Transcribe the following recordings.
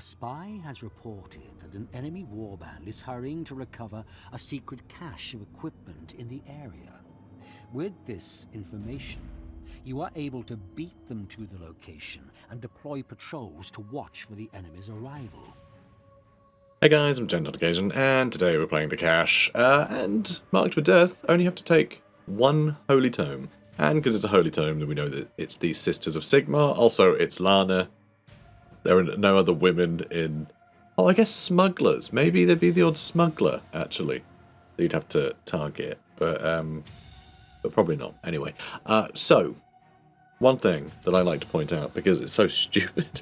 A spy has reported that an enemy warband is hurrying to recover a secret cache of equipment in the area. With this information, you are able to beat them to the location and deploy patrols to watch for the enemy's arrival. Hey guys, I'm Gentle Occasion, and today we're playing the cache, and Marked with Death only have to take one Holy Tome. And because it's a Holy Tome, then we know that it's the Sisters of Sigmar. Also, it's Lana. There are no other women in... Oh, I guess smugglers. Maybe there'd be the odd smuggler, actually, that you'd have to target. But probably not. Anyway, so, one thing that I like to point out, because it's so stupid...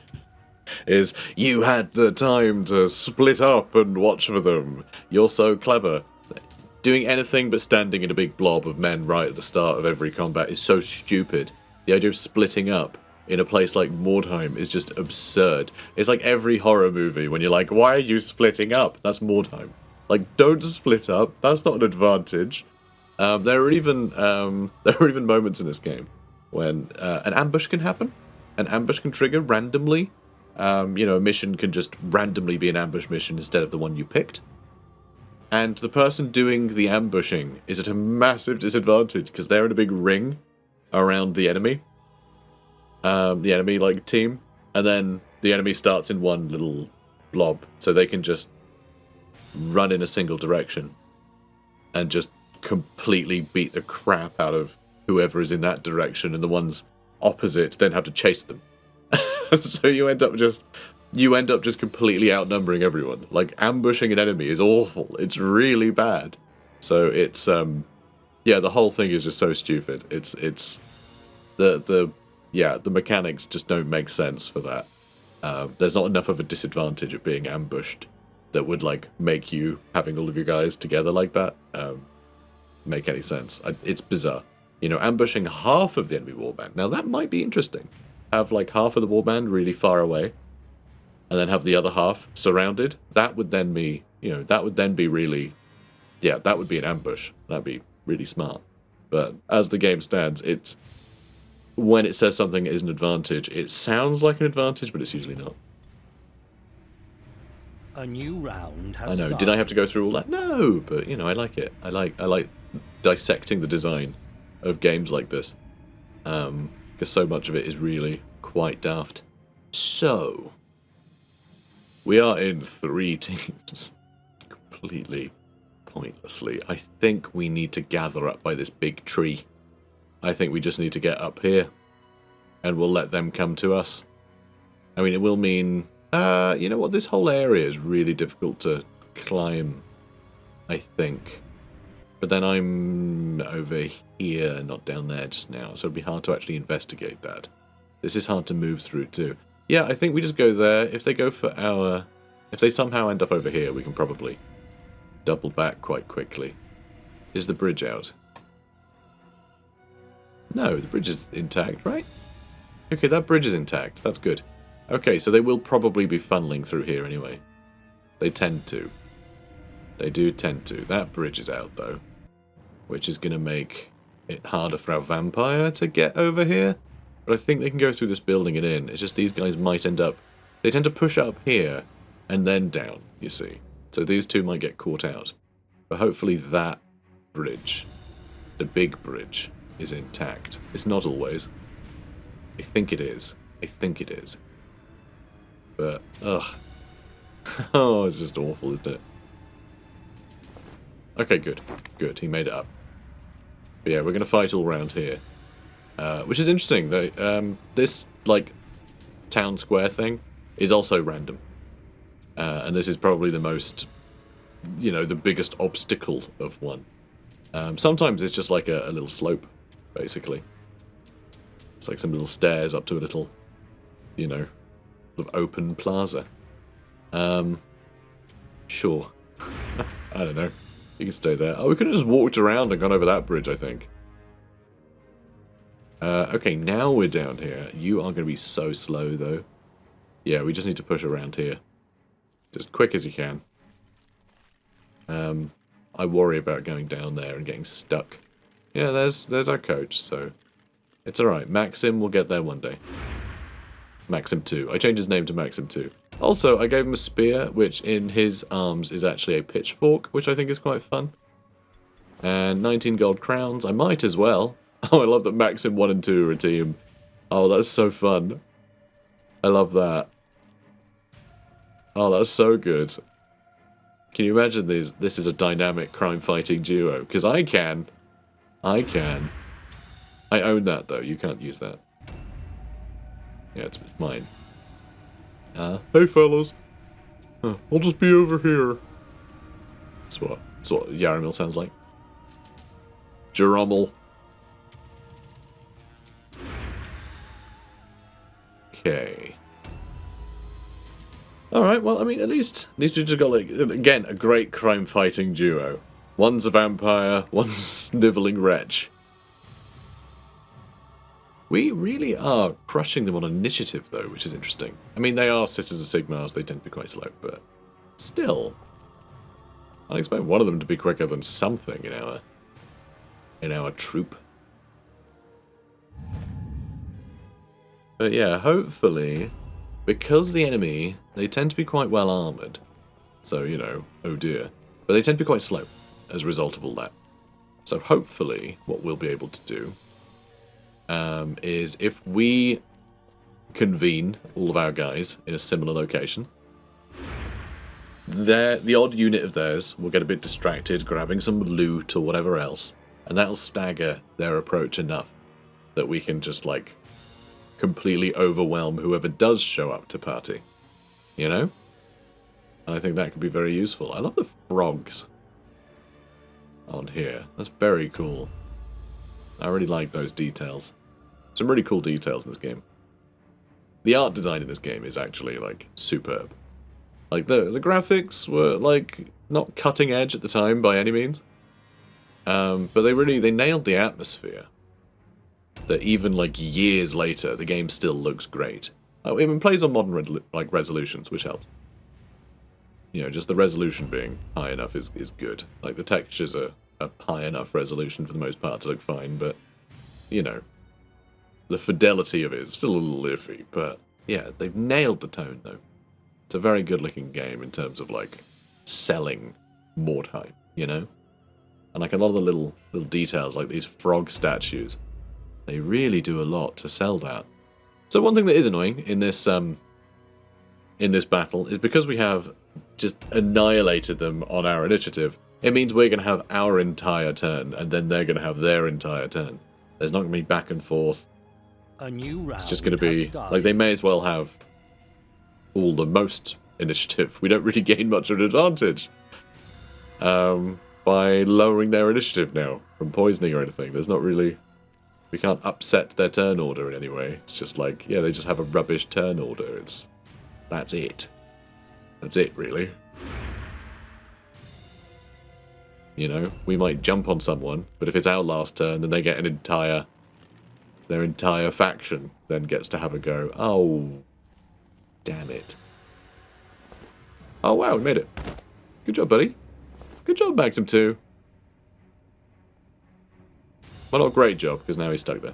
is you had the time to split up and watch for them. You're so clever. Doing anything but standing in a big blob of men right at the start of every combat is so stupid. The idea of splitting up in a place like Mordheim is just absurd. It's like every horror movie when you're like, why are you splitting up? That's Mordheim. Like, don't split up. That's not an advantage. There are even moments in this game when an ambush can happen. An ambush can trigger randomly. You know, a mission can just randomly be an ambush mission instead of the one you picked. And the person doing the ambushing is at a massive disadvantage because they're in a big ring around the enemy. Like, team. And then the enemy starts in one little blob. So they can just run in a single direction and just completely beat the crap out of whoever is in that direction. And the ones opposite then have to chase them. So you end up just completely outnumbering everyone. Like, ambushing an enemy is awful. It's really bad. So it's yeah, the whole thing is just so stupid. It's the mechanics just don't make sense for that. There's not enough of a disadvantage of being ambushed that would like make you having all of your guys together like that make any sense. It's bizarre. You know, ambushing half of the enemy warband. Now that might be interesting. Have like half of the warband really far away, and then have the other half surrounded. That would then be, you know, that would then be really, yeah, that would be an ambush. That'd be really smart. But as the game stands, it's when it says something is an advantage, it sounds like an advantage, but it's usually not. A new round has I know. started. Did I have to go through all that? No, but you know, I like it. I like dissecting the design of games like this. Because so much of it is really quite daft. So, we are in 3 teams. Completely pointlessly. I think we need to gather up by this big tree. I think we just need to get up here. And we'll let them come to us. I mean, it will mean... you know what? This whole area is really difficult to climb, I think. But then I'm over here, not down there just now, so it'd be hard to actually investigate that. This is hard to move through too. Yeah, I think we just go there. If they go for our... If they somehow end up over here, we can probably double back quite quickly. Is the bridge out? No, the bridge is intact, right? Okay, that bridge is intact. That's good. Okay, so they will probably be funneling through here anyway. They tend to. They do tend to. That bridge is out, though. Which is going to make it harder for our vampire to get over here. But I think they can go through this building and in. It's just these guys might end up... They tend to push up here and then down, you see. So these two might get caught out. But hopefully that bridge, the big bridge, is intact. It's not always. I think it is. I think it is. But, ugh. Oh, it's just awful, isn't it? Okay, good. Good, he made it up. But yeah, we're going to fight all around here. Which is interesting, though. This, like, town square thing is also random. And this is probably the most, you know, the biggest obstacle of one. Sometimes it's just like a little slope, basically. It's like some little stairs up to a little, you know, sort of open plaza. Sure. I don't know. You can stay there. Oh, we could have just walked around and gone over that bridge, I think. Okay, now we're down here. You are going to be so slow, though. Yeah, we just need to push around here. Just quick as you can. I worry about going down there and getting stuck. Yeah, there's our coach, so... It's alright. Maxim will get there one day. Maxim 2. I changed his name to Maxim 2. Also, I gave him a spear, which in his arms is actually a pitchfork, which I think is quite fun. And 19 gold crowns. I might as well. Oh, I love that Maxim 1 and 2 are a team. Oh, that's so fun. I love that. Oh, that's so good. Can you imagine this is a dynamic crime-fighting duo? Because I can. I can. I own that, though. You can't use that. Yeah, it's mine. Hey, fellas. I'll just be over here. That's what Yaramil sounds like. Jeromel. Okay. Alright, well, I mean, at least we just got, like, again, a great crime-fighting duo. One's a vampire, one's a snivelling wretch. We really are crushing them on initiative, though, which is interesting. I mean, they are Sisters of Sigmars, they tend to be quite slow, but still. I'd expect one of them to be quicker than something in our troop. But yeah, hopefully, because the enemy, they tend to be quite well armoured. So, you know, oh dear. But they tend to be quite slow as a result of all that. So hopefully, what we'll be able to do is if we convene all of our guys in a similar location, the odd unit of theirs will get a bit distracted, grabbing some loot or whatever else, and that'll stagger their approach enough that we can just, like, completely overwhelm whoever does show up to party. You know? And I think that could be very useful. I love the frogs on here. That's very cool. I really like those details. Some really cool details in this game. The art design in this game is actually, like, superb. Like, the graphics were, like, not cutting edge at the time by any means. But they nailed the atmosphere. That even, like, years later, the game still looks great. It plays on modern, resolutions, which helps. You know, just the resolution being high enough is good. Like, the textures are high enough resolution for the most part to look fine, but, you know, the fidelity of it is still a little iffy, but yeah, they've nailed the tone, though. It's a very good-looking game in terms of, like, selling Mordheim, you know? And, like, a lot of the little details, like these frog statues, they really do a lot to sell that. So one thing that is annoying in this battle is because we have just annihilated them on our initiative, it means we're going to have our entire turn, and then they're going to have their entire turn. There's not going to be back and forth. A new round. It's just going to be, like, they may as well have all the most initiative. We don't really gain much of an advantage by lowering their initiative now from poisoning or anything. There's not really... We can't upset their turn order in any way. It's just like, yeah, they just have a rubbish turn order. That's it. That's it, really. You know, we might jump on someone, but if it's our last turn, then they get their entire faction then gets to have a go. Oh, damn it. Oh, wow, we made it. Good job, buddy. Good job, Maxim 2. Well, not great job, because now he's stuck there.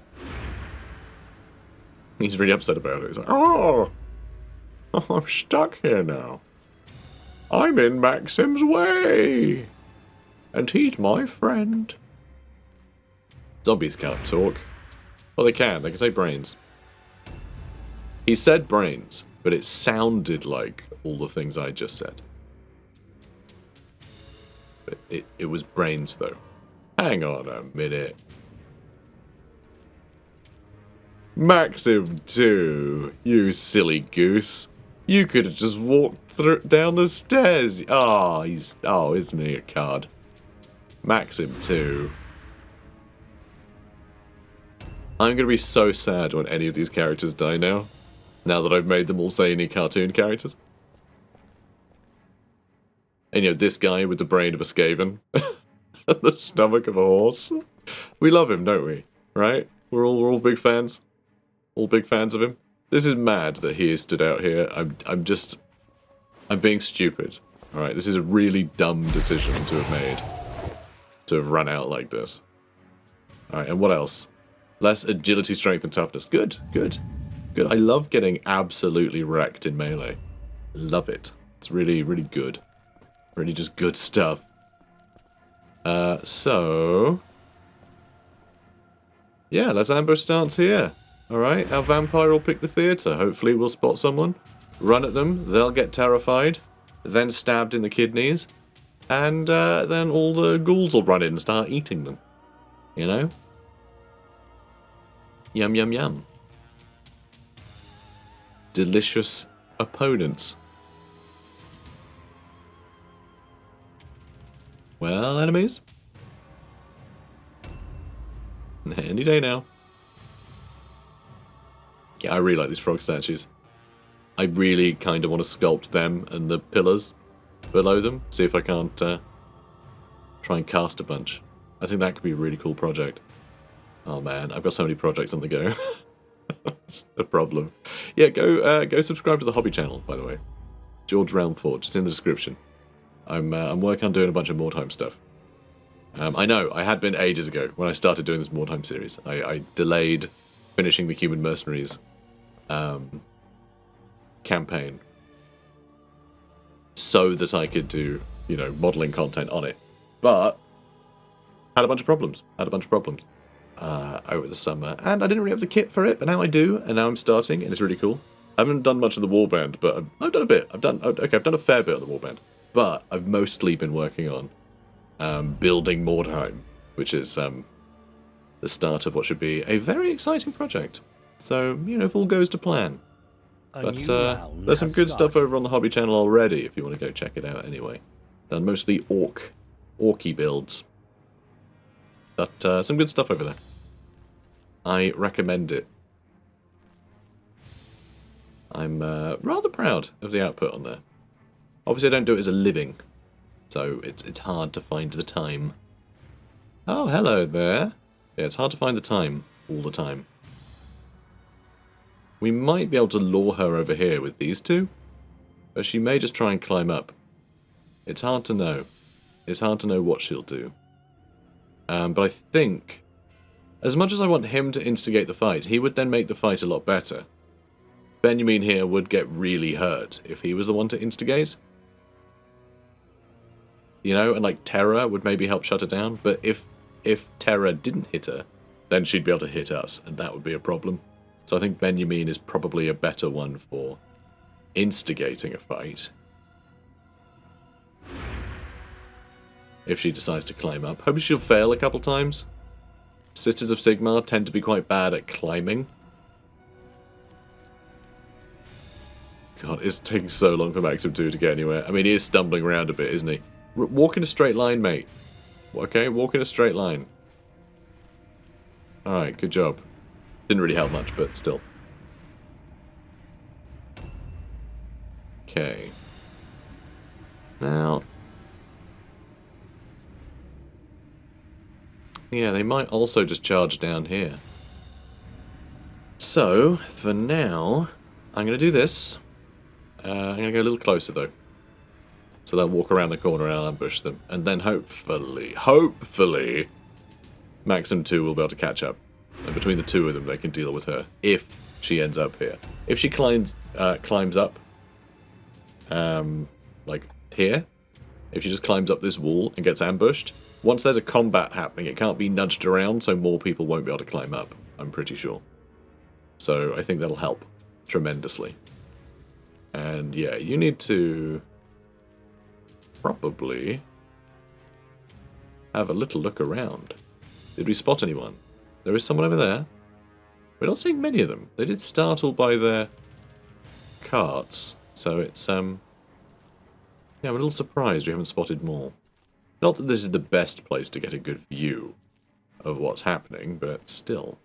He's really upset about it. He's like, oh, I'm stuck here now. I'm in Maxim's way. And he's my friend. Zombies can't talk. Well, they can. They can say brains. He said brains, but it sounded like all the things I just said. But it was brains, though. Hang on a minute. Maxim 2, you silly goose. You could have just walked down the stairs. Oh, isn't he a card? Maxim 2. I'm going to be so sad when any of these characters die now. Now that I've made them all zany cartoon characters. And you know, this guy with the brain of a Skaven. And the stomach of a horse. We love him, don't we? Right? We're all big fans. All big fans of him. This is mad that he is stood out here. I'm being stupid. Alright, this is a really dumb decision to have made. To have run out like this. Alright, and what else? Less agility, strength, and toughness. Good, good, good. I love getting absolutely wrecked in melee. Love it. It's really, really good. Really just good stuff. So... yeah, let's ambush stance here. Alright, our vampire will pick the theatre. Hopefully we'll spot someone, run at them, they'll get terrified, then stabbed in the kidneys, and then all the ghouls will run in and start eating them. You know? Yum, yum, yum. Delicious opponents. Well, enemies? Any day now. Yeah, I really like these frog statues. I really kind of want to sculpt them and the pillars below them. See if I can't try and cast a bunch. I think that could be a really cool project. Oh man, I've got so many projects on the go. That's the problem. Yeah, go subscribe to the hobby channel, by the way. George Realm Forge. It's in the description. I'm working on doing a bunch of Mordheim stuff. I know, I had been ages ago when I started doing this Mordheim series. I delayed finishing the Human Mercenaries campaign so that I could do, you know, modelling content on it. But had a bunch of problems. Over the summer, and I didn't really have the kit for it, but now I do, and now I'm starting, and it's really cool. I haven't done much of the warband, but I've done a bit. I've done a fair bit of the warband, but I've mostly been working on building Mordheim, which is the start of what should be a very exciting project. So, you know, if all goes to plan. But there's some good stuff over on the hobby channel already, if you want to go check it out anyway. Done mostly orky builds. But some good stuff over there. I recommend it. I'm rather proud of the output on there. Obviously I don't do it as a living, so it's hard to find the time. Oh, hello there. Yeah, it's hard to find the time all the time. We might be able to lure her over here with these two, but she may just try and climb up. It's hard to know. It's hard to know what she'll do. But I think, as much as I want him to instigate the fight, he would then make the fight a lot better. Benjamin here would get really hurt if he was the one to instigate. You know, and like Terra would maybe help shut her down, but if Terra didn't hit her, then she'd be able to hit us, and that would be a problem. So I think Benjamin is probably a better one for instigating a fight. If she decides to climb up. Hopefully she'll fail a couple times. Sisters of Sigmar tend to be quite bad at climbing. God, it's taking so long for Maxim 2 to get anywhere. I mean, he is stumbling around a bit, isn't he? Walk in a straight line, mate. Okay, walk in a straight line. Alright, good job. Didn't really help much, but still. Okay. Now... yeah, they might also just charge down here. So, for now, I'm going to do this. I'm going to go a little closer, though. So they'll walk around the corner and I'll ambush them. And then hopefully, Maxim 2 will be able to catch up. And between the two of them, they can deal with her, if she ends up here. If she climbs up, like here, if she just climbs up this wall and gets ambushed, once there's a combat happening, it can't be nudged around, so more people won't be able to climb up, I'm pretty sure. So I think that'll help tremendously. And yeah, you need to probably have a little look around. Did we spot anyone? There is someone over there. We're not seeing many of them. They did startle by their carts, so it's yeah, I'm a little surprised we haven't spotted more. Not that this is the best place to get a good view of what's happening, but still.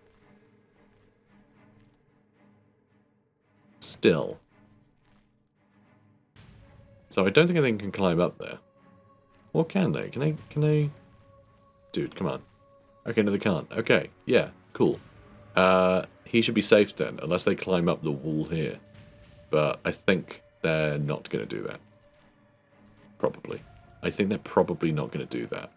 Still. So I don't think anything can climb up there. Or can they? Can they? Dude, come on. Okay, no they can't. Okay, yeah, cool. He should be safe then, unless they climb up the wall here. But I think they're not going to do that. Probably. I think they're probably not going to do that.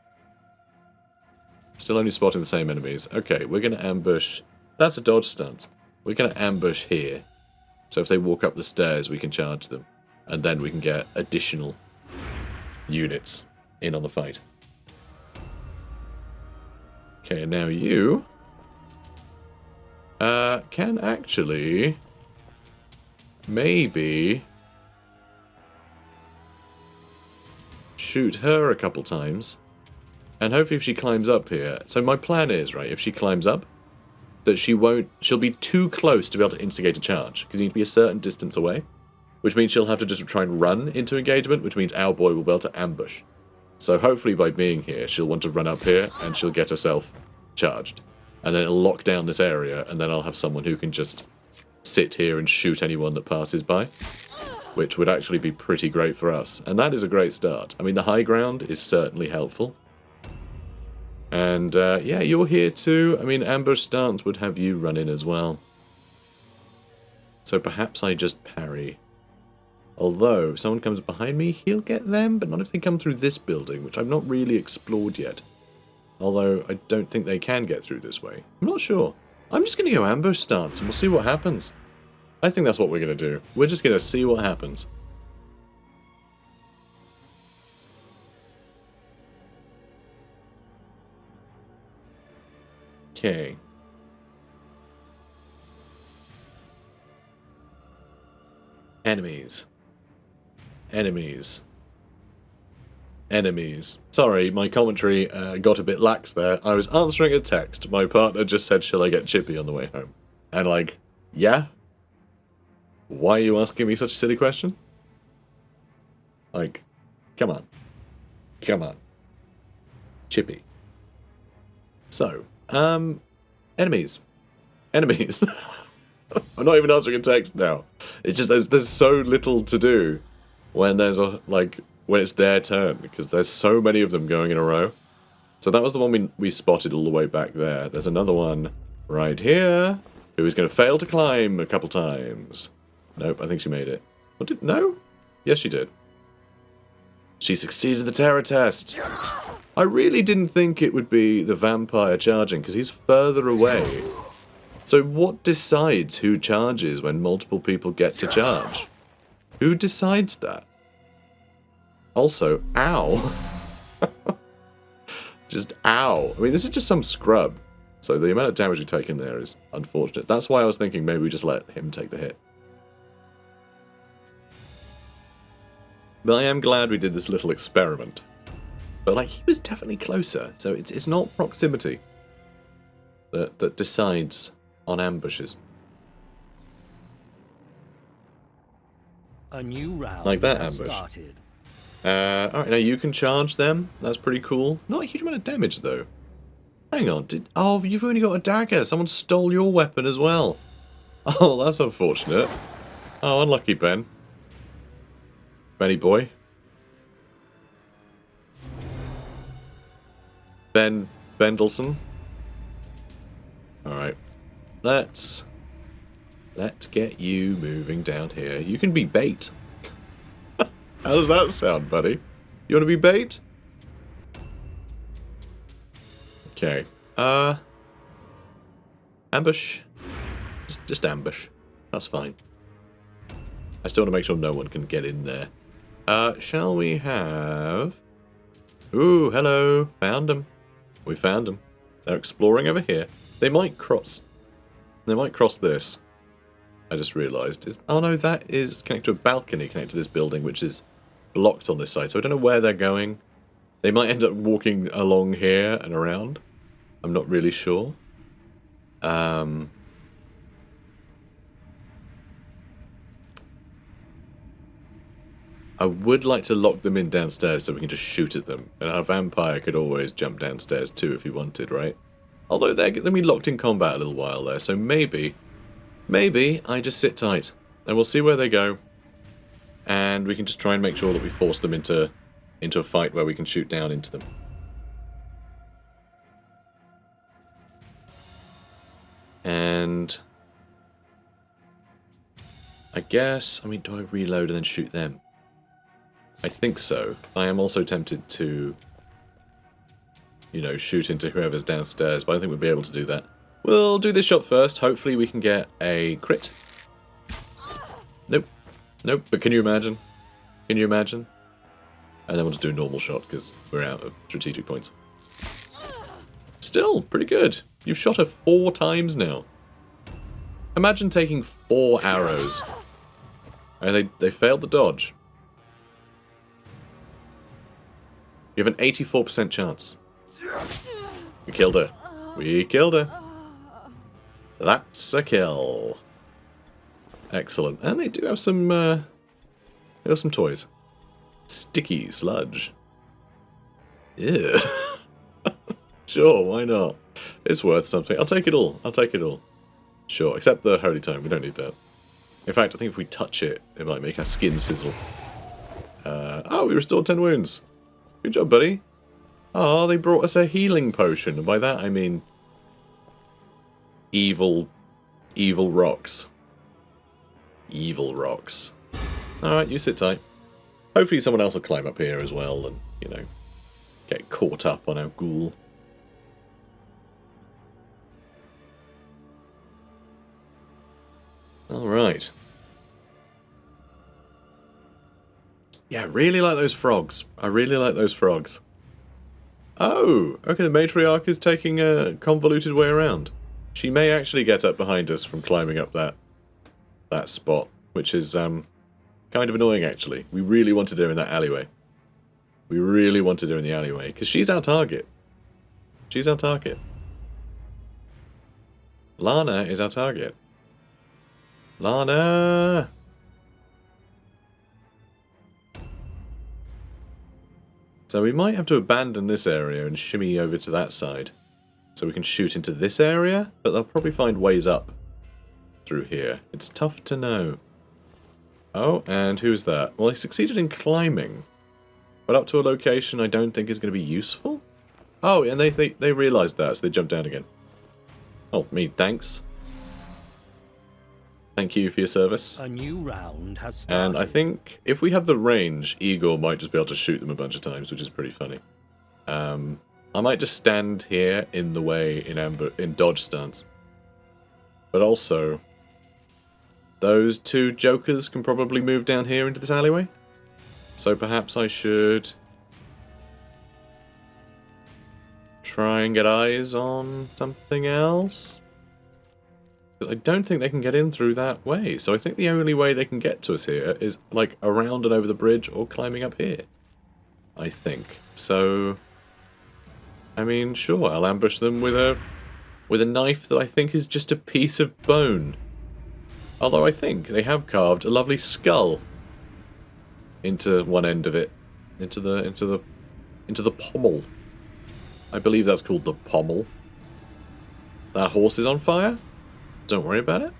Still only spotting the same enemies. Okay, we're going to ambush... that's a dodge stunt. We're going to ambush here. So if they walk up the stairs, we can charge them. and then we can get additional units in on the fight. Okay, now you can actually maybe shoot her a couple times, and hopefully if she climbs up here. So my plan is, right, if she climbs up, that she'll be too close to be able to instigate a charge, because you need to be a certain distance away, which means she'll have to just try and run into engagement, which means our boy will be able to ambush. So hopefully by being here, she'll want to run up here, and she'll get herself charged. And then it'll lock down this area, and then I'll have someone who can just sit here and shoot anyone that passes by, which would actually be pretty great for us. And that is a great start. I mean, the high ground is certainly helpful. And, yeah, you're here too. I mean, ambush stance would have you run in as well. So perhaps I just parry. Although, if someone comes behind me, he'll get them, but not if they come through this building, which I've not really explored yet. Although, I don't think they can get through this way. I'm not sure. I'm just going to go ambush stance, and we'll see what happens. I think that's what we're going to do. We're just going to see what happens. Okay. Enemies. Enemies. Enemies. Sorry, my commentary got a bit lax there. I was answering a text. My partner just said, shall I get chippy on the way home? And like, yeah? Why are you asking me such a silly question? Like, come on. Come on. Chippy. So, enemies. Enemies. I'm not even answering a text now. It's just there's so little to do when there's when it's their turn, because there's so many of them going in a row. So that was the one we spotted all the way back there. There's another one right here who is going to fail to climb a couple times. Nope, I think she made it. No? Yes, she did. She succeeded the terror test. I really didn't think it would be the vampire charging, because he's further away. So what decides who charges when multiple people get to charge? Who decides that? Also, ow. Just ow. I mean, this is just some scrub. So the amount of damage we take in there is unfortunate. That's why I was thinking maybe we just let him take the hit. But I am glad we did this little experiment. But, like, he was definitely closer, so it's not proximity that decides on ambushes. A new round like that ambush. Started. Alright, now you can charge them. That's pretty cool. Not a huge amount of damage, though. Hang on. Oh, you've only got a dagger. Someone stole your weapon as well. Oh, that's unfortunate. Oh, unlucky, Ben. Benny boy. Ben Bendelson. Alright. Let's get you moving down here. You can be bait. How does that sound, buddy? You want to be bait? Okay. Ambush. Just ambush. That's fine. I still want to make sure no one can get in there. Shall we have... Ooh, hello. Found them. We found them. They're exploring over here. They might cross. They might cross this. I just realised. Oh no, that is connected to a balcony connected to this building, which is blocked on this side. So I don't know where they're going. They might end up walking along here and around. I'm not really sure. I would like to lock them in downstairs so we can just shoot at them. And our vampire could always jump downstairs too if he wanted, right? Although they're going to be locked in combat a little while there, so maybe I just sit tight. And we'll see where they go. And we can just try and make sure that we force them into a fight where we can shoot down into them. And... I guess... I mean, do I reload and then shoot them? I think so. I am also tempted to, you know, shoot into whoever's downstairs, but I think we'll be able to do that. We'll do this shot first. Hopefully we can get a crit. Nope. Nope, but can you imagine? Can you imagine? And then we'll just do a normal shot because we're out of strategic points. Still, pretty good. You've shot her 4 times now. Imagine taking 4 arrows. And they failed the dodge. You have an 84% chance. We killed her. We killed her. That's a kill. Excellent. And they do have some toys. Sticky sludge. Yeah. Sure, why not? It's worth something. I'll take it all. I'll take it all. Sure, except the Holy Tome. We don't need that. In fact, I think if we touch it, it might make our skin sizzle. Oh, we restored 10 wounds. Good job, buddy. Oh, they brought us a healing potion. And by that, I mean... evil rocks. Evil rocks. Alright, you sit tight. Hopefully someone else will climb up here as well and, you know, get caught up on our ghoul. Alright. Yeah, I really like those frogs. I really like those frogs. Oh, okay, the matriarch is taking a convoluted way around. She may actually get up behind us from climbing up that spot, which is kind of annoying, actually. We really wanted her in that alleyway. We really wanted her in the alleyway, because she's our target. She's our target. Lana is our target. Lana! So we might have to abandon this area and shimmy over to that side. So we can shoot into this area, but they'll probably find ways up through here. It's tough to know. Oh, and who's that? Well, they succeeded in climbing, but up to a location I don't think is going to be useful. Oh, and they realised that, so they jumped down again. Oh, me, thanks. Thank you for your service. A new round has started. And I think if we have the range, Igor might just be able to shoot them a bunch of times, which is pretty funny. I might just stand here in the way in dodge stance. But also, those 2 jokers can probably move down here into this alleyway. So perhaps I should try and get eyes on something else. Because I don't think they can get in through that way. So I think the only way they can get to us here is like around and over the bridge or climbing up here. I think. So, I mean, sure, I'll ambush them with a knife that I think is just a piece of bone. Although I think they have carved a lovely skull into one end of it, into the pommel. I believe that's called the pommel. That horse is on fire. Don't worry about it.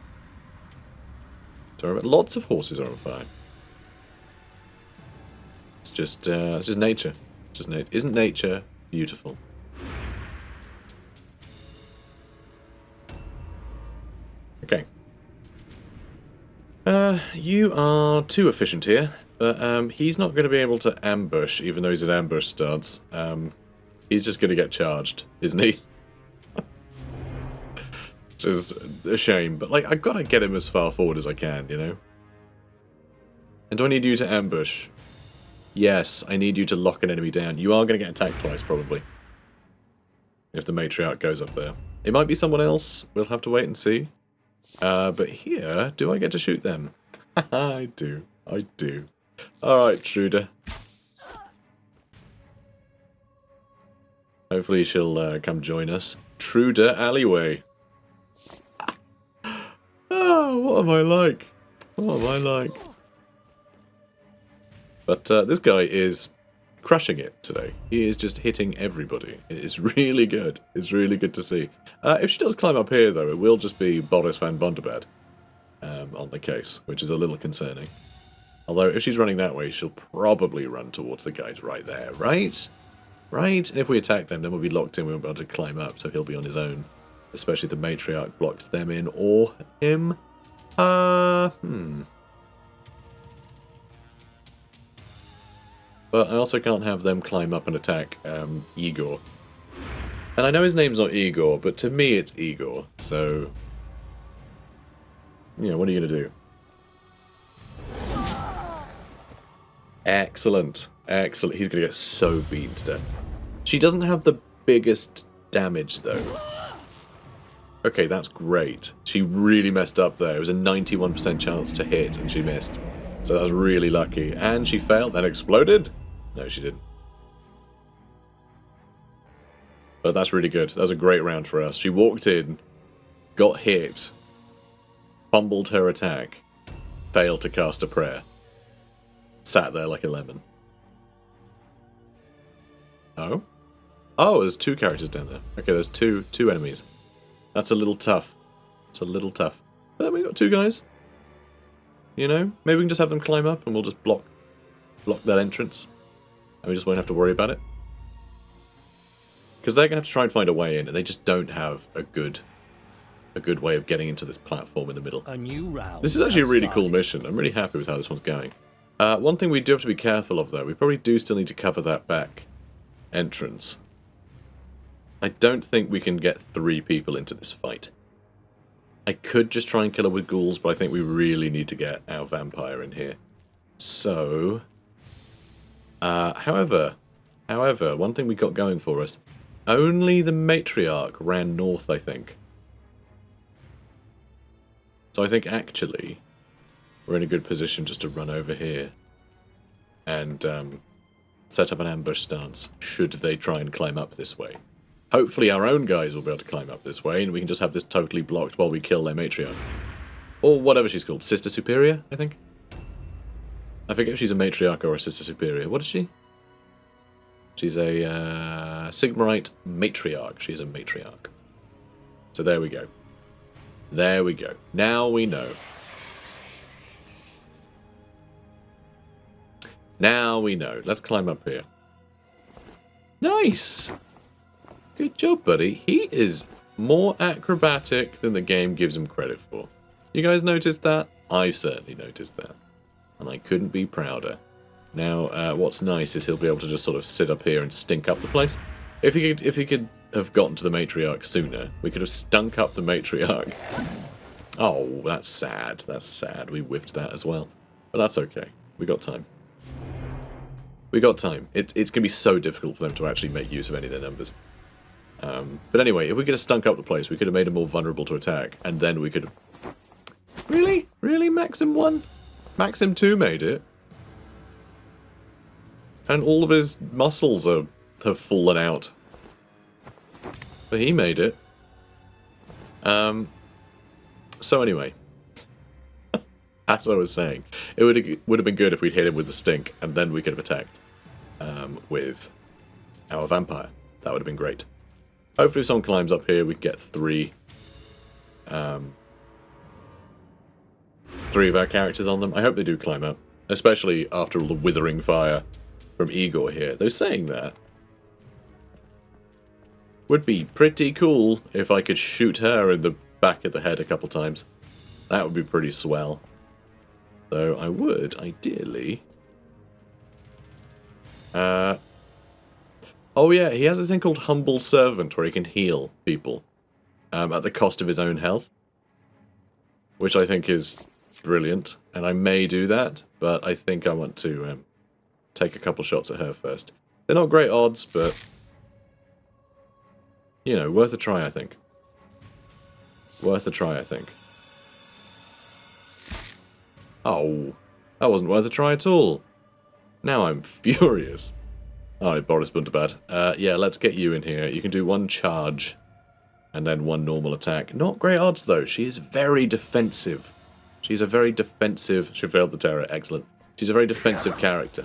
Don't worry about it. Lots of horses are on fire. It's just nature. Isn't nature beautiful? Okay. You are too efficient here, but he's not going to be able to ambush, even though he's an ambush stance. He's just going to get charged, isn't he? Which is a shame, but like I've got to get him as far forward as I can, you know? And do I need you to ambush? Yes, I need you to lock an enemy down. You are going to get attacked twice, probably. If the matriarch goes up there. It might be someone else. We'll have to wait and see. But here, do I get to shoot them? I do. I do. Alright, Truda. Hopefully she'll come join us. Truda Alleyway. Oh, what am I like? What am I like? But this guy is crushing it today. He is just hitting everybody. It is really good. It's really good to see. If she does climb up here, though, it will just be Boris van Bonderbad on the case, which is a little concerning. Although, if she's running that way, she'll probably run towards the guys right there, right? Right? And if we attack them, then we'll be locked in. We won't be able to climb up, so he'll be on his own. Especially if the matriarch blocks them in, or him. But I also can't have them climb up and attack Igor. And I know his name's not Igor, but to me it's Igor, so... You know, what are you going to do? Excellent. Excellent. He's going to get so beaten to death. She doesn't have the biggest damage, though. Okay, that's great. She really messed up there. It was a 91% chance to hit, and she missed. So that was really lucky. And she failed, then exploded? No, she didn't. But that's really good. That was a great round for us. She walked in, got hit, fumbled her attack, failed to cast a prayer. Sat there like a lemon. Oh? Oh, there's two characters down there. Okay, there's two enemies. That's a little tough. It's a little tough. But we got two guys. You know? Maybe we can just have them climb up and we'll just block that entrance. And we just won't have to worry about it. Because they're going to have to try and find a way in, and they just don't have a good way of getting into this platform in the middle. A new round. This is actually a really cool mission. I'm really happy with how this one's going. One thing we do have to be careful of, though, we probably do still need to cover that back entrance. I don't think we can get 3 people into this fight. I could just try and kill her with ghouls, but I think we really need to get our vampire in here. So, however, one thing we got going for us, only the matriarch ran north, I think. So I think actually we're in a good position just to run over here and set up an ambush stance should they try and climb up this way. Hopefully our own guys will be able to climb up this way and we can just have this totally blocked while we kill their matriarch. Or whatever she's called. Sister Superior, I think? I forget if she's a matriarch or a Sister Superior. What is she? She's a Sigmarite matriarch. She's a matriarch. So there we go. There we go. Now we know. Now we know. Let's climb up here. Nice! Good job, buddy. He is more acrobatic than the game gives him credit for. You guys noticed that? I've certainly noticed that. And I couldn't be prouder. Now, what's nice is he'll be able to just sort of sit up here and stink up the place. If he could have gotten to the matriarch sooner, we could have stunk up the matriarch. Oh, that's sad. That's sad. We whiffed that as well. But that's okay. We got time. We got time. It's going to be so difficult for them to actually make use of any of their numbers. But anyway, if we could have stunk up the place, we could have made him more vulnerable to attack, and then we could have... Really? Really? Maxim 1? Maxim 2 made it? And all of his muscles have fallen out. But he made it. So anyway. As I was saying, it would have been good if we'd hit him with the stink, and then we could have attacked with our vampire. That would have been great. Hopefully if someone climbs up here, we can get 3 of our characters on them. I hope they do climb up, especially after all the withering fire from Igor here. Though saying that, would be pretty cool if I could shoot her in the back of the head a couple times. That would be pretty swell. Though I would, ideally... Oh yeah, he has this thing called Humble Servant where he can heal people at the cost of his own health. Which I think is brilliant, and I may do that, but I think I want to take a couple shots at her first. They're not great odds, but... You know, worth a try, I think. Worth a try, I think. Oh, that wasn't worth a try at all. Now I'm furious. Alright, Boris Bunderbad. Yeah, let's get you in here. You can do 1 charge and then 1 normal attack. Not great odds, though. She is very defensive. She's a very defensive... She failed the terror. Excellent. She's a very defensive character.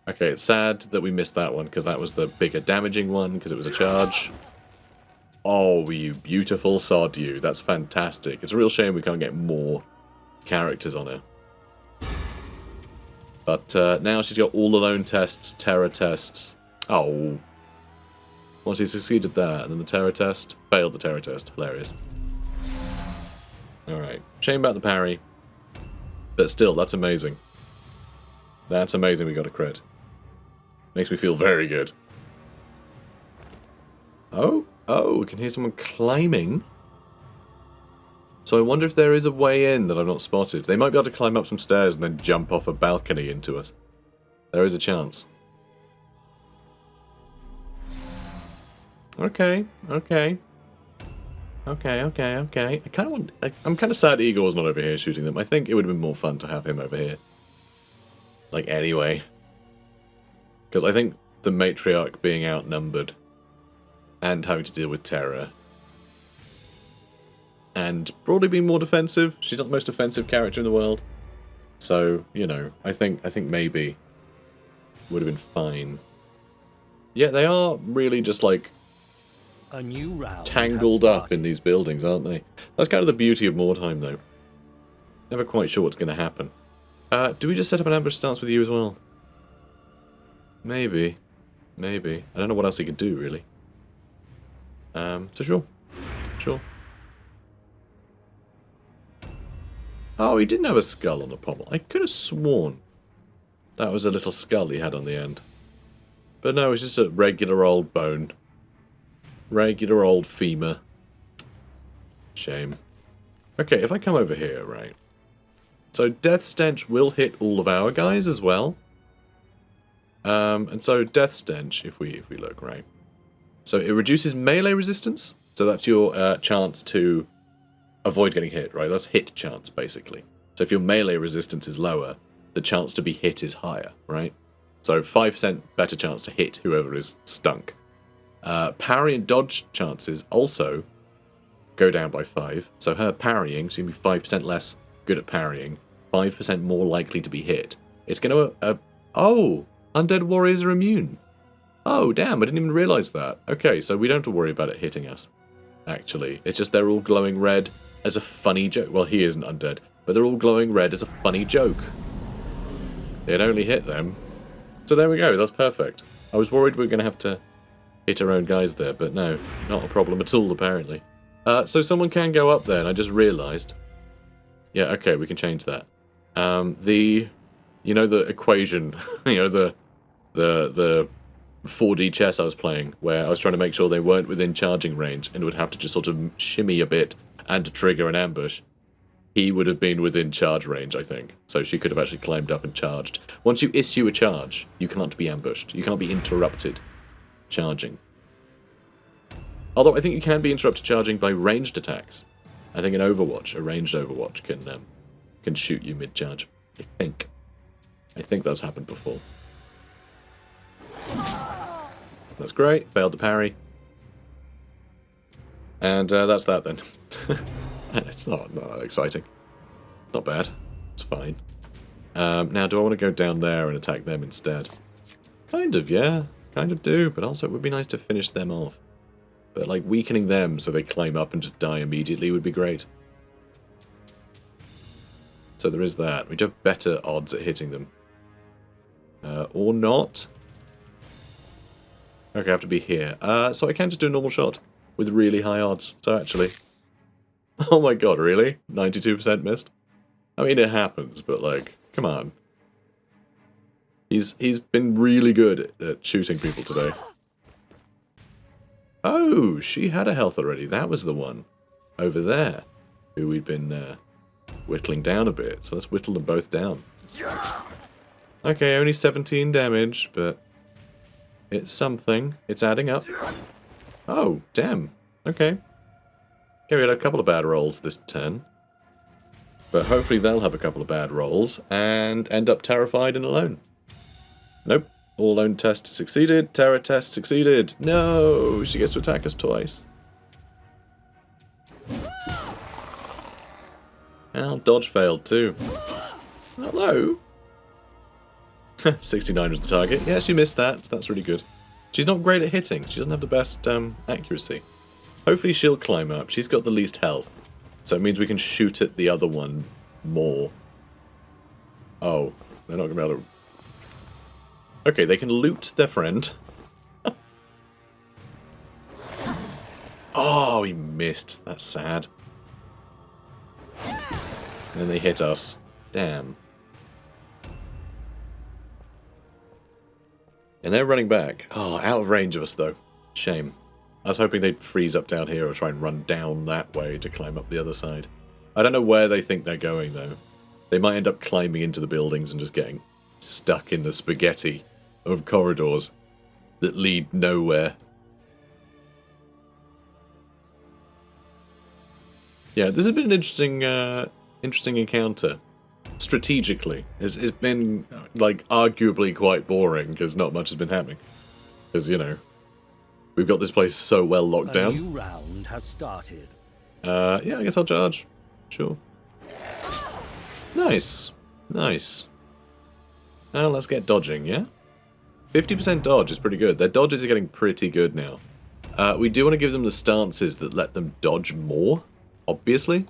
Okay, it's sad that we missed that one, because that was the bigger damaging one, because it was a charge. Oh, you beautiful sod, you. That's fantastic. It's a real shame we can't get more characters on her. But now she's got all alone tests, terror tests. Oh. Well, she succeeded there, and then the terror test. Failed the terror test. Hilarious. Alright. Shame about the parry. But still, that's amazing. That's amazing we got a crit. Makes me feel very good. Oh, we can hear someone climbing. So I wonder if there is a way in that I've not spotted. They might be able to climb up some stairs and then jump off a balcony into us. There is a chance. Okay. Okay. Okay, okay, okay. I kind of want... I'm kind of sad Igor's not over here shooting them. I think it would have been more fun to have him over here. Like, anyway. Because I think the matriarch being outnumbered and having to deal with terror and broadly being more defensive. She's not the most offensive character in the world. So, you know, I think maybe would have been fine. Yeah, they are really just like A new round tangled up in these buildings, aren't they? That's kind of the beauty of Mordheim, though. Never quite sure what's going to happen. Do we just set up an ambush stance with you as well? Maybe. Maybe. I don't know what else he could do, really. So sure. Sure. Oh, he didn't have a skull on the pommel. I could have sworn that was a little skull he had on the end. But no, it's just a regular old bone. Regular old femur. Shame. Okay, if I come over here, right. So Death Stench will hit all of our guys as well. And so Death Stench, if we look, right. So it reduces melee resistance. So that's your chance to avoid getting hit, right? That's hit chance, basically. So if your melee resistance is lower, the chance to be hit is higher, right? So 5% better chance to hit whoever is stunk. Parry and dodge chances also go down by 5. So her parrying, she's going to be 5% less good at parrying, 5% more likely to be hit. It's going to... oh! Undead warriors are immune. Oh, damn, I didn't even realise that. Okay, so we don't have to worry about it hitting us, actually. It's just they're all glowing red as a funny joke. Well, he isn't undead, but they're all glowing red as a funny joke. It only hit them. So there we go, that's perfect. I was worried we were going to have to hit our own guys there, but no, not a problem at all, apparently. So someone can go up there, and I just realised. Yeah, okay, we can change that. You know, the equation, you know, the 4D chess I was playing, where I was trying to make sure they weren't within charging range and would have to just sort of shimmy a bit and trigger an ambush. He would have been within charge range, I think. So she could have actually climbed up and charged. Once you issue a charge, you cannot be ambushed. You cannot be interrupted charging. Although I think you can be interrupted charging by ranged attacks. I think an Overwatch, a ranged Overwatch, can shoot you mid-charge. I think that's happened before. That's great. Failed to parry. And that's that then. It's not that exciting. Not bad. It's fine. Now, do I want to go down there and attack them instead? Kind of, yeah. Kind of do, but also it would be nice to finish them off. But, like, weakening them so they climb up and just die immediately would be great. So there is that. We do have better odds at hitting them. Or not. Okay, I have to be here. So I can just do a normal shot with really high odds. So actually... Oh my god, really? 92% missed? I mean, it happens, but like, come on. He's been really good at shooting people today. Oh, she had a health already. That was the one over there who we'd been whittling down a bit. So let's whittle them both down. Okay, only 17 damage, but it's something. It's adding up. Oh, damn. Okay. Okay, we had a couple of bad rolls this turn. But hopefully they'll have a couple of bad rolls and end up terrified and alone. Nope. All alone test succeeded. Terror test succeeded. No! She gets to attack us twice. Well, dodge failed too. Hello? 69 was the target. Yeah, she missed that. That's really good. She's not great at hitting. She doesn't have the best accuracy. Hopefully she'll climb up. She's got the least health. So it means we can shoot at the other one more. Oh, they're not going to be able to... Okay, they can loot their friend. Oh, he missed. That's sad. And then they hit us. Damn. And they're running back. Oh, out of range of us, though. Shame. I was hoping they'd freeze up down here or try and run down that way to climb up the other side. I don't know where they think they're going, though. They might end up climbing into the buildings and just getting stuck in the spaghetti of corridors that lead nowhere. Yeah, this has been an interesting encounter. Strategically, it's been like arguably quite boring because not much has been happening. Because you know, we've got this place so well locked down. A new round has started. Yeah, I guess I'll charge. Sure. Nice, nice. Now let's get dodging. Yeah, 50% dodge is pretty good. Their dodges are getting pretty good now. We do want to give them the stances that let them dodge more, obviously,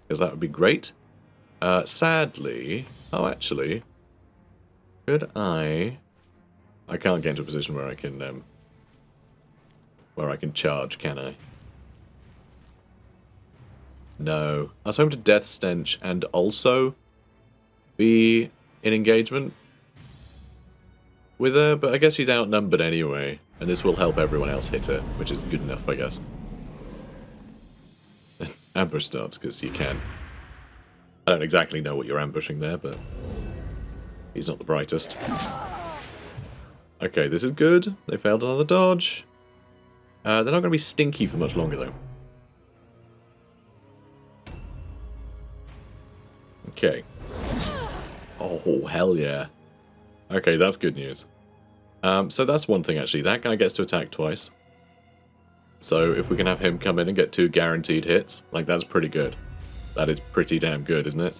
because that would be great. Sadly... Oh, actually... Could I... I can't get into a position where I can charge, can I? No. I was hoping to Death Stench and also be in engagement with her, but I guess she's outnumbered anyway, and this will help everyone else hit her, which is good enough, I guess. Ambush starts, because you can. I don't exactly know what you're ambushing there, but he's not the brightest. Okay, this is good. They failed another dodge. They're not going to be stinky for much longer, though. Okay. Oh, hell yeah. Okay, that's good news. So that's one thing, actually. That guy gets to attack twice. So if we can have him come in and get 2 guaranteed hits, like, that's pretty good. That is pretty damn good, isn't it?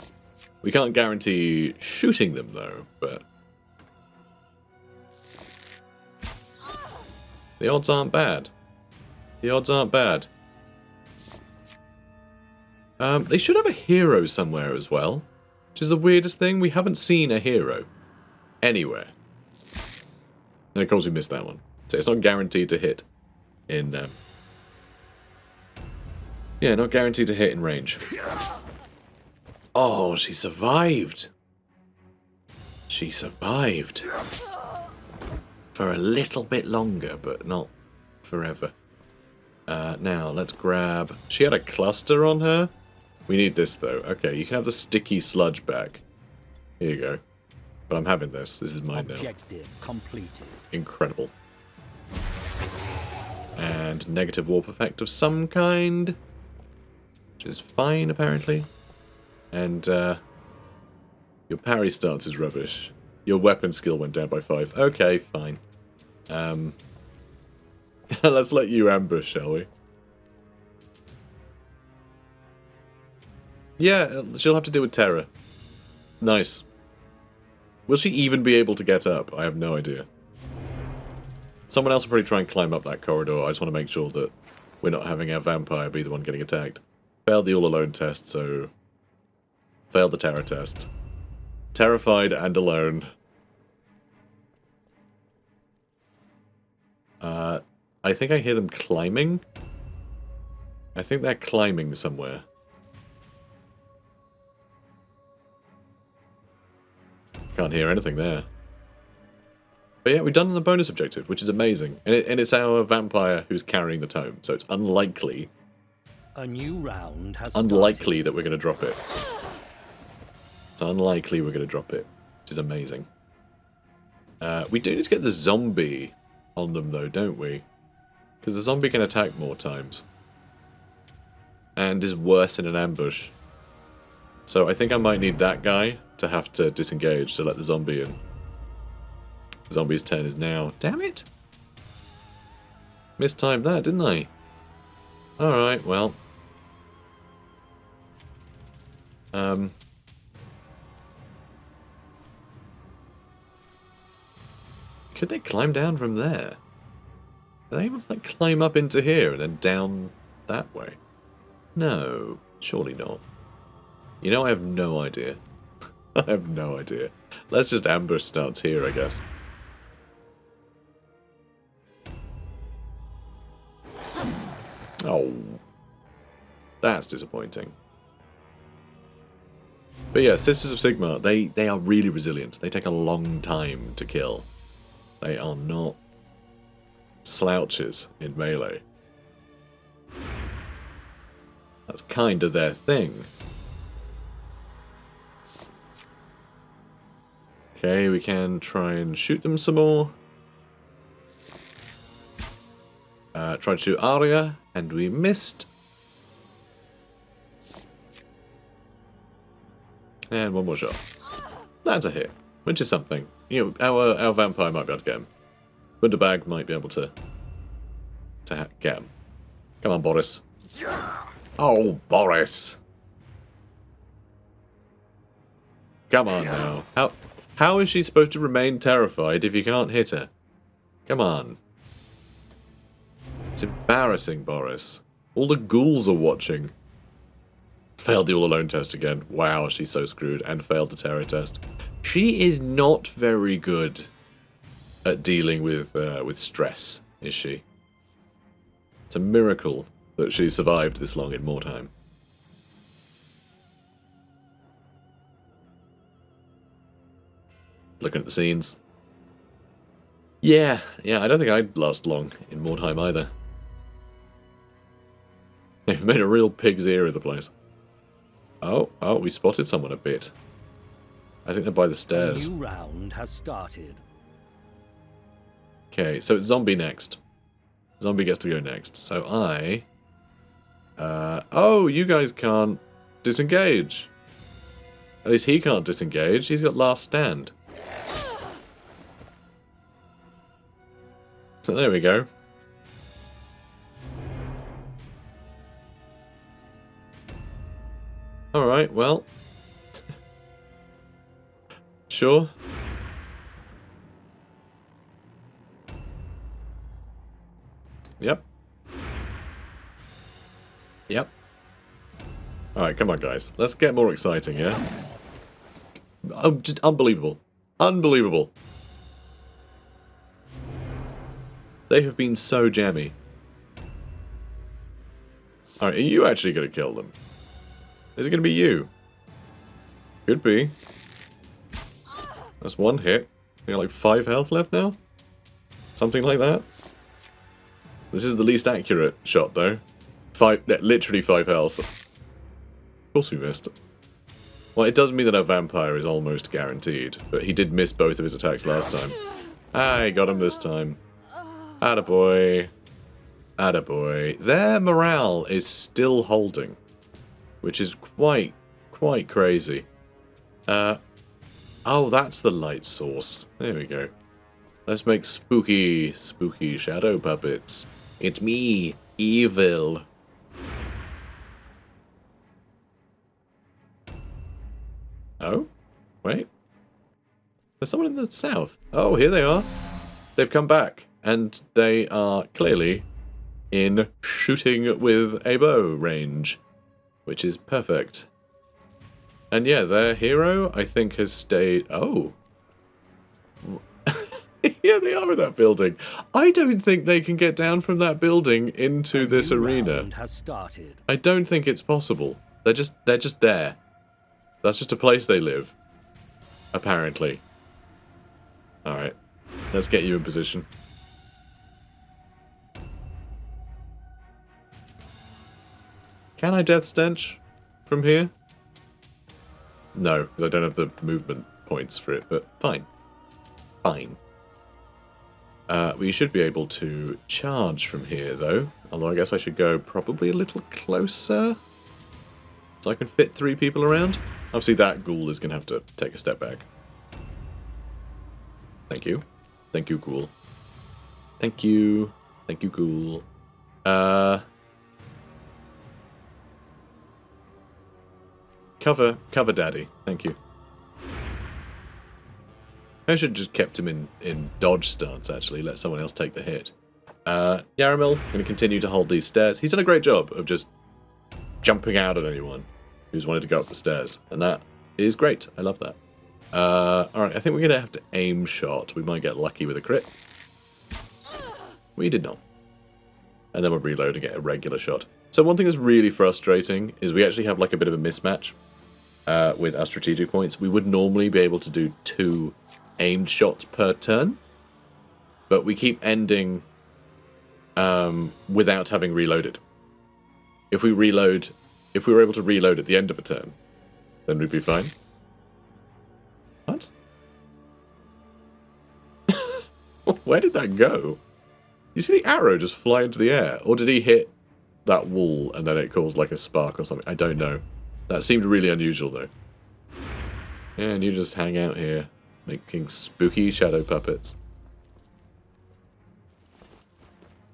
We can't guarantee shooting them, though, but... the odds aren't bad. The odds aren't bad. They should have a hero somewhere as well, which is the weirdest thing. We haven't seen a hero anywhere. And of course we missed that one. So it's not guaranteed to hit in... yeah, not guaranteed to hit in range. Oh, she survived. She survived. For a little bit longer, but not forever. Now, let's grab... She had a cluster on her. We need this, though. Okay, you can have the sticky sludge back. Here you go. But I'm having this. This is mine now. Objective completed. Incredible. And negative warp effect of some kind. Which is fine, apparently. And, your parry stance is rubbish. Your weapon skill went down by 5. Okay, fine. Let's let you ambush, shall we? Yeah, she'll have to deal with terror. Nice. Will she even be able to get up? I have no idea. Someone else will probably try and climb up that corridor. I just want to make sure that we're not having our vampire be the one getting attacked. Failed the all-alone test, so... failed the terror test. Terrified and alone. I think I hear them climbing. I think they're climbing somewhere. Can't hear anything there. But yeah, we've done the bonus objective, which is amazing. And it's our vampire who's carrying the tome, so it's unlikely... A new round has unlikely that we're going to drop it. It's unlikely we're going to drop it, which is amazing. We do need to get the zombie on them, though, don't we? Because the zombie can attack more times. And is worse in an ambush. So I think I might need that guy to have to disengage to let the zombie in. The zombie's turn is now. Damn it! Mistimed that, didn't I? Alright, well. Could they climb down from there? Are they able to like, climb up into here and then down that way? No, surely not. You know, I have no idea. I have no idea. Let's just ambush starts here, I guess. Oh. That's disappointing. But yeah, Sisters of Sigmar, they are really resilient. They take a long time to kill. They are not slouches in melee. That's kind of their thing. Okay, we can try and shoot them some more. Tried to shoot Arya, and we missed. And one more shot. That's a hit, which is something. You know, our vampire might be able to get him. Bundabag might be able to get him. Come on, Boris. Oh, Boris. Come on now. How is she supposed to remain terrified if you can't hit her? Come on. It's embarrassing, Boris. All the ghouls are watching. Failed the all-alone test again. Wow, she's so screwed. And failed the terror test. She is not very good at dealing with stress, is she? It's a miracle that she survived this long in Mordheim. Looking at the scenes. Yeah, I don't think I'd last long in Mordheim either. They've made a real pig's ear of the place. Oh, we spotted someone a bit. I think they're by the stairs. A new round has started. Okay, so it's zombie next. Zombie gets to go next. So I... oh, you guys can't disengage. At least he can't disengage. He's got last stand. So there we go. Alright, well. Sure. Yep. Alright, come on guys. Let's get more exciting, yeah? Oh, just unbelievable. Unbelievable. They have been so jammy. Alright, are you actually going to kill them? Is it going to be you? Could be. That's one hit. You got like 5 health left now? Something like that? This is the least accurate shot, though. Literally 5 health. Of course we missed. Well, it does mean that our vampire is almost guaranteed, but he did miss both of his attacks last time. I got him this time. Attaboy. Attaboy. Their morale is still holding, which is quite crazy. Oh, that's the light source. There we go. Let's make spooky shadow puppets. It's me, evil. Oh, wait. There's someone in the south. Oh, here they are. They've come back, and they are clearly in shooting with a bow range, which is perfect. And yeah, their hero, I think, has stayed... Oh. Yeah, they are in that building. I don't think they can get down from that building into this arena. Has started. I don't think it's possible. They're just there. That's just a place they live. Apparently. Alright. Let's get you in position. Can I Death Stench from here? No, because I don't have the movement points for it, but fine. Fine. We should be able to charge from here, though. Although I guess I should go probably a little closer, so I can fit 3 people around. Obviously that ghoul is going to have to take a step back. Thank you. Thank you, ghoul. Thank you. Thank you, ghoul. Cover daddy. Thank you. I should have just kept him in dodge stance, actually. Let someone else take the hit. Yaramil, going to continue to hold these stairs. He's done a great job of just jumping out at anyone who's wanted to go up the stairs. And that is great. I love that. Alright, I think we're going to have to aim shot. We might get lucky with a crit. We did not. And then we'll reload and get a regular shot. So one thing that's really frustrating is we actually have like a bit of a mismatch with our strategic points. We would normally be able to do 2 aimed shots per turn, but we keep ending without having reloaded. If we were able to reload at the end of a turn, then we'd be fine. What? Where did that go? You see the arrow just fly into the air? Or did he hit that wall and then it caused like a spark or something? I don't know. That seemed really unusual though. Yeah, and you just hang out here, making spooky shadow puppets.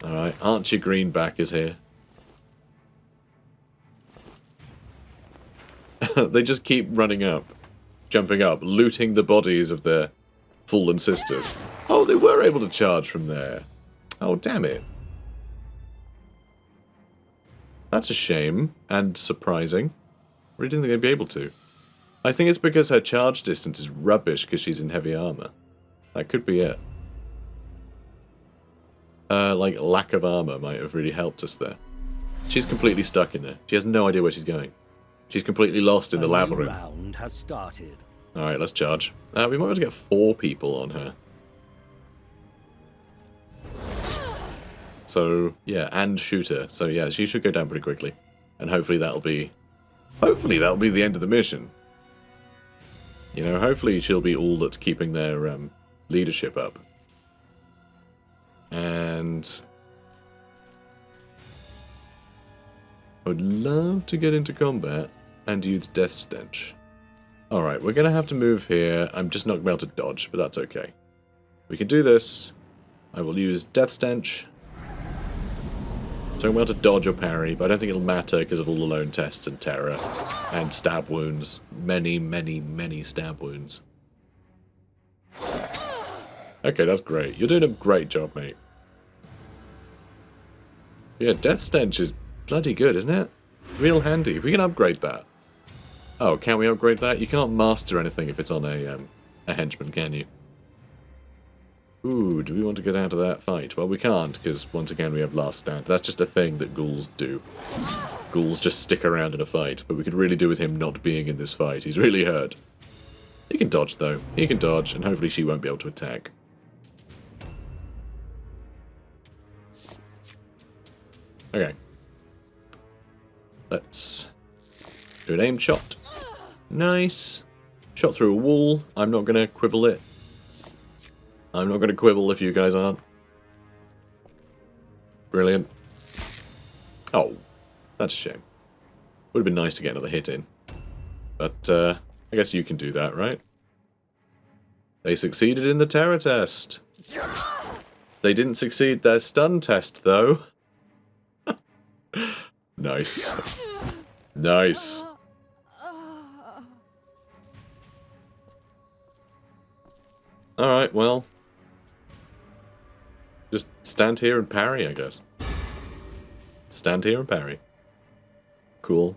Alright, Archie Greenback is here. They just keep running up, jumping up, looting the bodies of their fallen sisters. Oh, they were able to charge from there. Oh, damn it. That's a shame, and surprising. I really didn't think they'd be able to. I think it's because her charge distance is rubbish because she's in heavy armor. That could be it. Like, lack of armor might have really helped us there. She's completely stuck in there. She has no idea where she's going. She's completely lost in the labyrinth. Round has started. Alright, let's charge. We might be able to get 4 people on her. So, yeah, and shoot her. So, yeah, she should go down pretty quickly. And hopefully that'll be... Hopefully that'll be the end of the mission. You know, hopefully she'll be all that's keeping their leadership up. And... I would love to get into combat and use Death Stench. Alright, we're going to have to move here. I'm just not going to be able to dodge, but that's okay. We can do this. I will use Death Stench. So I'm going to be able to dodge or parry, but I don't think it'll matter because of all the lone tests and terror and stab wounds. Many, many, many stab wounds. Okay, that's great. You're doing a great job, mate. Yeah, Death Stench is bloody good, isn't it? Real handy. If we can upgrade that. Oh, can we upgrade that? You can't master anything if it's on a henchman, can you? Ooh, do we want to get out of that fight? Well, we can't, because once again we have last stand. That's just a thing that ghouls do. Ghouls just stick around in a fight, but we could really do with him not being in this fight. He's really hurt. He can dodge, though. He can dodge, and hopefully she won't be able to attack. Okay. Let's do an aim shot. Nice. Shot through a wall. I'm not going to quibble it. I'm not going to quibble if you guys aren't. Brilliant. Oh, that's a shame. Would have been nice to get another hit in. But, I guess you can do that, right? They succeeded in the terror test. They didn't succeed their stun test, though. Nice. Nice. Alright, well. Just stand here and parry, I guess. Stand here and parry. Cool.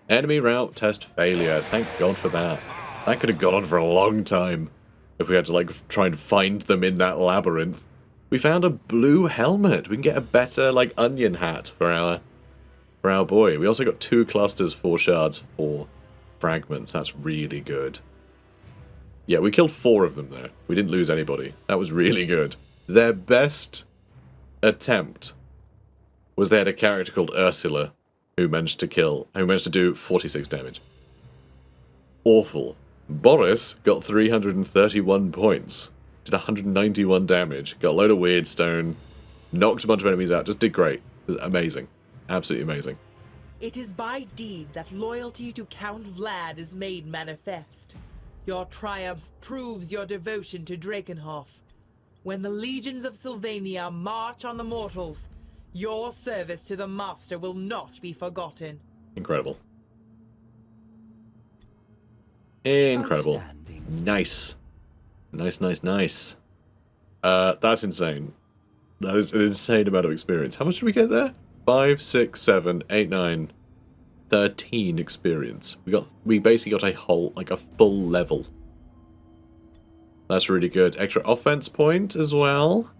Enemy route test failure. Thank God for that. That could have gone on for a long time. If we had to, like, try and find them in that labyrinth. We found a blue helmet. We can get a better, like, onion hat for our boy. We also got 2 clusters, 4 shards, 4 fragments. That's really good. Yeah, we killed 4 of them there. We didn't lose anybody. That was really good. Their best attempt was they had a character called Ursula who managed to do 46 damage. Awful. Boris got 331 points. Did 191 damage. Got a load of weird stone. Knocked a bunch of enemies out. Just did great. It was amazing. Absolutely amazing. It is by deed that loyalty to Count Vlad is made manifest. Your triumph proves your devotion to Drakenhof. When the legions of Sylvania march on the mortals, your service to the Master will not be forgotten. Incredible. Incredible. Nice. Nice, nice, nice. That's insane. That is an insane amount of experience. How much did we get there? 5, 6, 7, 8, 9, 13 experience. We basically got a whole, like a full level. That's really good. Extra offense point as well.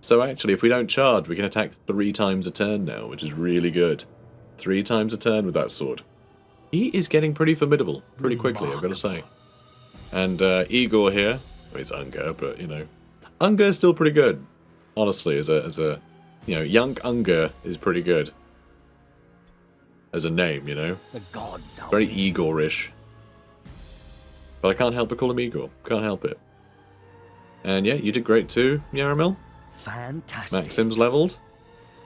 So actually, if we don't charge, we can attack 3 times a turn now, which is really good. 3 times a turn with that sword. He is getting pretty formidable pretty quickly, I've got to say. And Igor here, well, it's Unger, but you know, Unger is still pretty good. Honestly, as a you know, young Unger is pretty good. As a name, you know. The gods are Very Igor-ish. But I can't help but call him Igor. Can't help it. And yeah, you did great too, Yaramil. Fantastic. Maxim's leveled.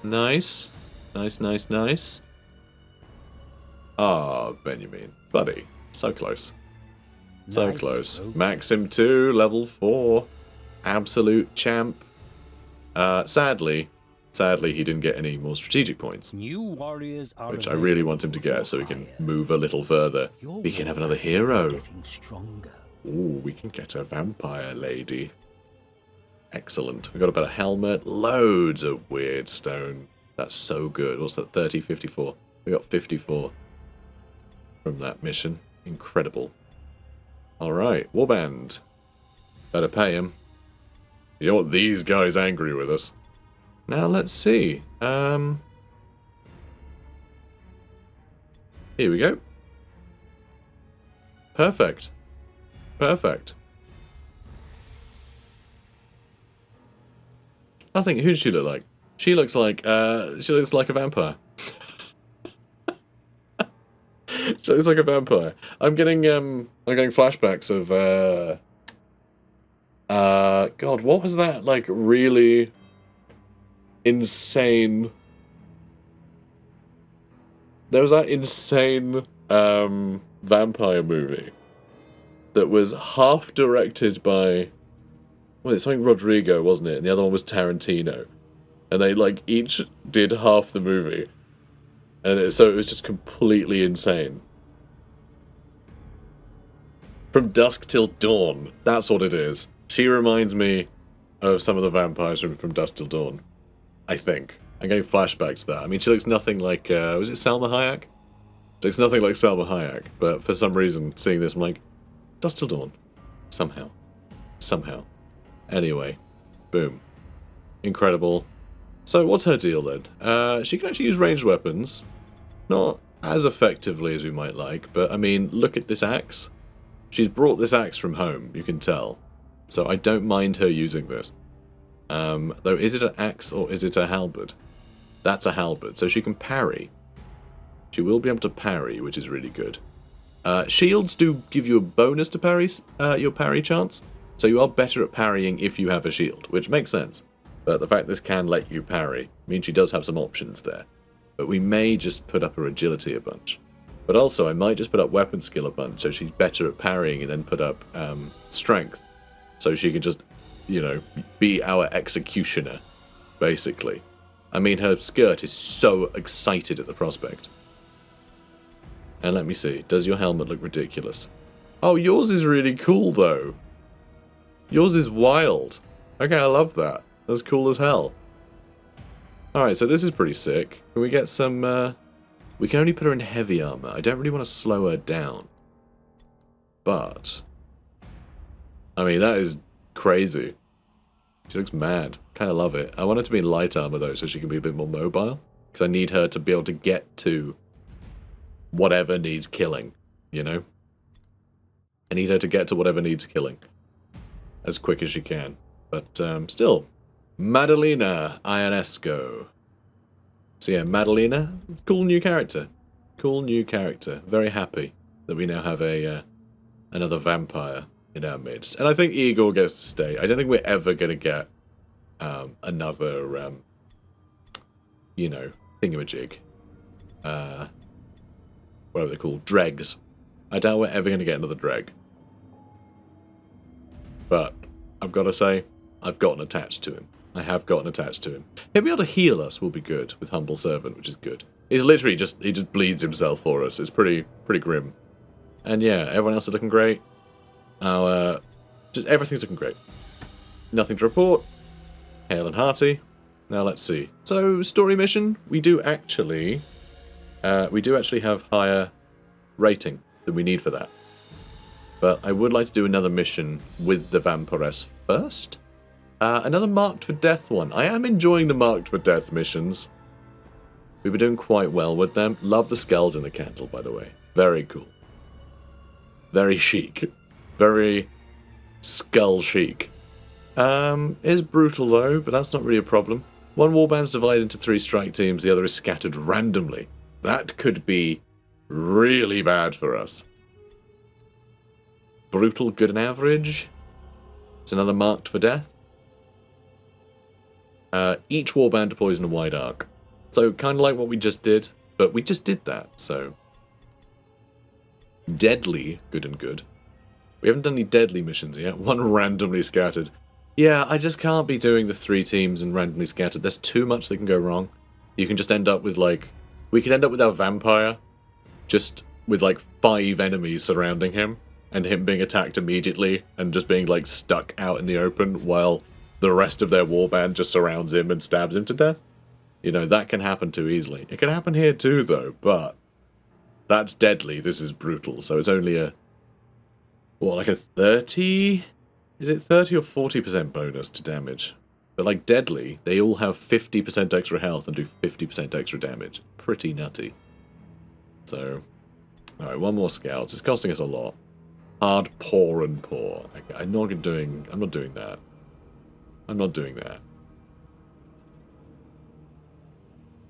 Nice. Nice, nice, nice. Ah, Benjamin. Buddy. So close. So Nice close. stroke. Maxim 2, level 4. Absolute champ. Sadly, he didn't get any more strategic points, New warriors are which I really want him to available get so we can for hire. move a little further. Your We can have war another is hero. getting stronger. Ooh, we can get a vampire lady. Excellent. We got a better helmet. Loads of weird stone. That's so good. What's that? 30, 54. We got 54 from that mission. Incredible. Alright, Warband. Better pay him. You don't want these guys angry with us. Now let's see. Here we go. Perfect. Perfect. I was thinking, who does she look like? She looks like a vampire. She looks like a vampire. I'm getting flashbacks of God, what was that like really insane? There was that insane vampire movie that was half directed by, well, it's something Rodrigo, wasn't it? And the other one was Tarantino. And they like each did half the movie. And so it was just completely insane. From Dusk Till Dawn. That's what it is. She reminds me of some of the vampires from Dusk Till Dawn. I think. I'm getting flashbacks to that. I mean, she looks nothing like, was it Salma Hayek? She looks nothing like Salma Hayek. But for some reason, seeing this, I'm like, Dusk Till Dawn. Somehow. Somehow. Anyway. Boom. Incredible. So, what's her deal then? She can actually use ranged weapons. Not as effectively as we might like, but I mean, look at this axe. She's brought this axe from home, you can tell. So I don't mind her using this. Though, is it an axe or is it a halberd? That's a halberd, so she can parry. She will be able to parry, which is really good. Shields do give you a bonus to parry, your parry chance, so you are better at parrying if you have a shield, which makes sense. But the fact this can let you parry means she does have some options there. But we may just put up her agility a bunch. But also, I might just put up weapon skill a bunch, so she's better at parrying, and then put up strength. So she can just, you know, be our executioner, basically. I mean, her skirt is so excited at the prospect. And let me see, does your helmet look ridiculous? Oh, yours is really cool, though. Yours is wild. Okay, I love that. That's cool as hell. Alright, so this is pretty sick. Can we get some, we can only put her in heavy armor. I don't really want to slow her down. But, I mean, that is crazy. She looks mad. Kind of love it. I want her to be in light armor, though, so she can be a bit more mobile. Because I need her to be able to get to whatever needs killing, you know? I need her to get to whatever needs killing. As quick as she can. But, still... Madalena Ionesco. So yeah, Madalena, cool new character. Cool new character. Very happy that we now have a another vampire in our midst. And I think Igor gets to stay. I don't think we're ever going to get another, you know, thingamajig. Whatever they're called. Dregs. I doubt we're ever going to get another dreg. But I've got to say, I've gotten attached to him. I have gotten attached to him. He'll be able to heal us will be good with Humble Servant, which is good. He's literally just, he just bleeds himself for us. It's pretty grim. And yeah, everyone else is looking great. Just everything's looking great. Nothing to report. Hale and hearty. Now let's see. So, story mission, we do actually have higher rating than we need for that. But I would like to do another mission with the Vampiress first. Another Marked for Death one. I am enjoying the Marked for Death missions. We were doing quite well with them. Love the skulls in the candle, by the way. Very cool. Very chic. Very skull chic. Is brutal though, but that's not really a problem. One warband's divided into 3 strike teams, the other is scattered randomly. That could be really bad for us. Brutal, good and average. It's another marked for death. Each warband deploys in a wide arc. So kind of like what we just did, but we just did that, so... Deadly, good and good. We haven't done any deadly missions yet. One randomly scattered. Yeah, I just can't be doing the 3 teams and randomly scattered. There's too much that can go wrong. You can just end up with, like... We could end up with our vampire, just with, like, 5 enemies surrounding him, and him being attacked immediately, and just being, like, stuck out in the open, while the rest of their warband just surrounds him and stabs him to death. You know, that can happen too easily. It can happen here too, though, but... That's deadly. This is brutal, so it's only a... What, like a 30... Is it 30 or 40% bonus to damage? But like deadly, they all have 50% extra health and do 50% extra damage. Pretty nutty. So... Alright, one more scouts. It's costing us a lot. Hard, poor, and poor. I'm not doing that. I'm not doing that.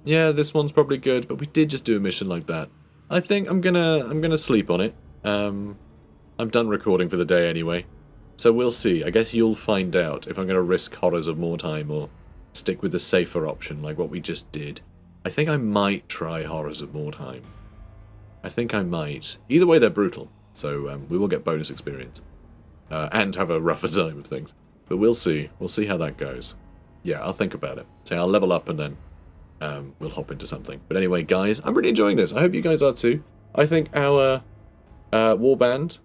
Yeah, this one's probably good, but we did just do a mission like that. I think I'm gonna sleep on it. I'm done recording for the day anyway. So we'll see. I guess you'll find out if I'm gonna risk Horrors of Mordheim or stick with the safer option like what we just did. I think I might try Horrors of Mordheim. I think I might. Either way, they're brutal, so we will get bonus experience. And have a rougher time of things. But we'll see. We'll see how that goes. Yeah, I'll think about it. So I'll level up and then we'll hop into something. But anyway, guys, I'm really enjoying this. I hope you guys are too. I think our warband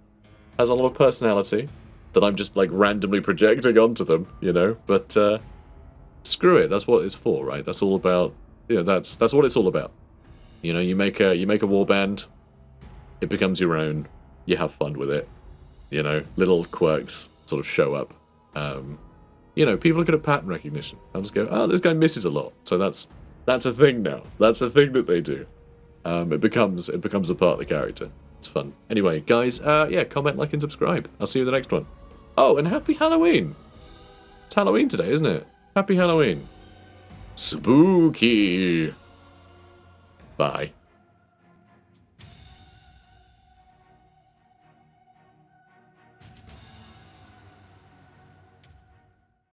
has a lot of personality that I'm just, like, randomly projecting onto them, you know? But screw it. That's what it's for, right? That's all about... You know, that's what it's all about. You know, you make a warband, it becomes your own, you have fun with it. You know, little quirks sort of show up. You know, people look at a pattern recognition. I'll just go, oh, this guy misses a lot. So that's a thing now. That's a thing that they do. It becomes a part of the character. It's fun. Anyway, guys, yeah, comment, like, and subscribe. I'll see you in the next one. Oh, and happy Halloween! It's Halloween today, isn't it? Happy Halloween. Spooky. Bye.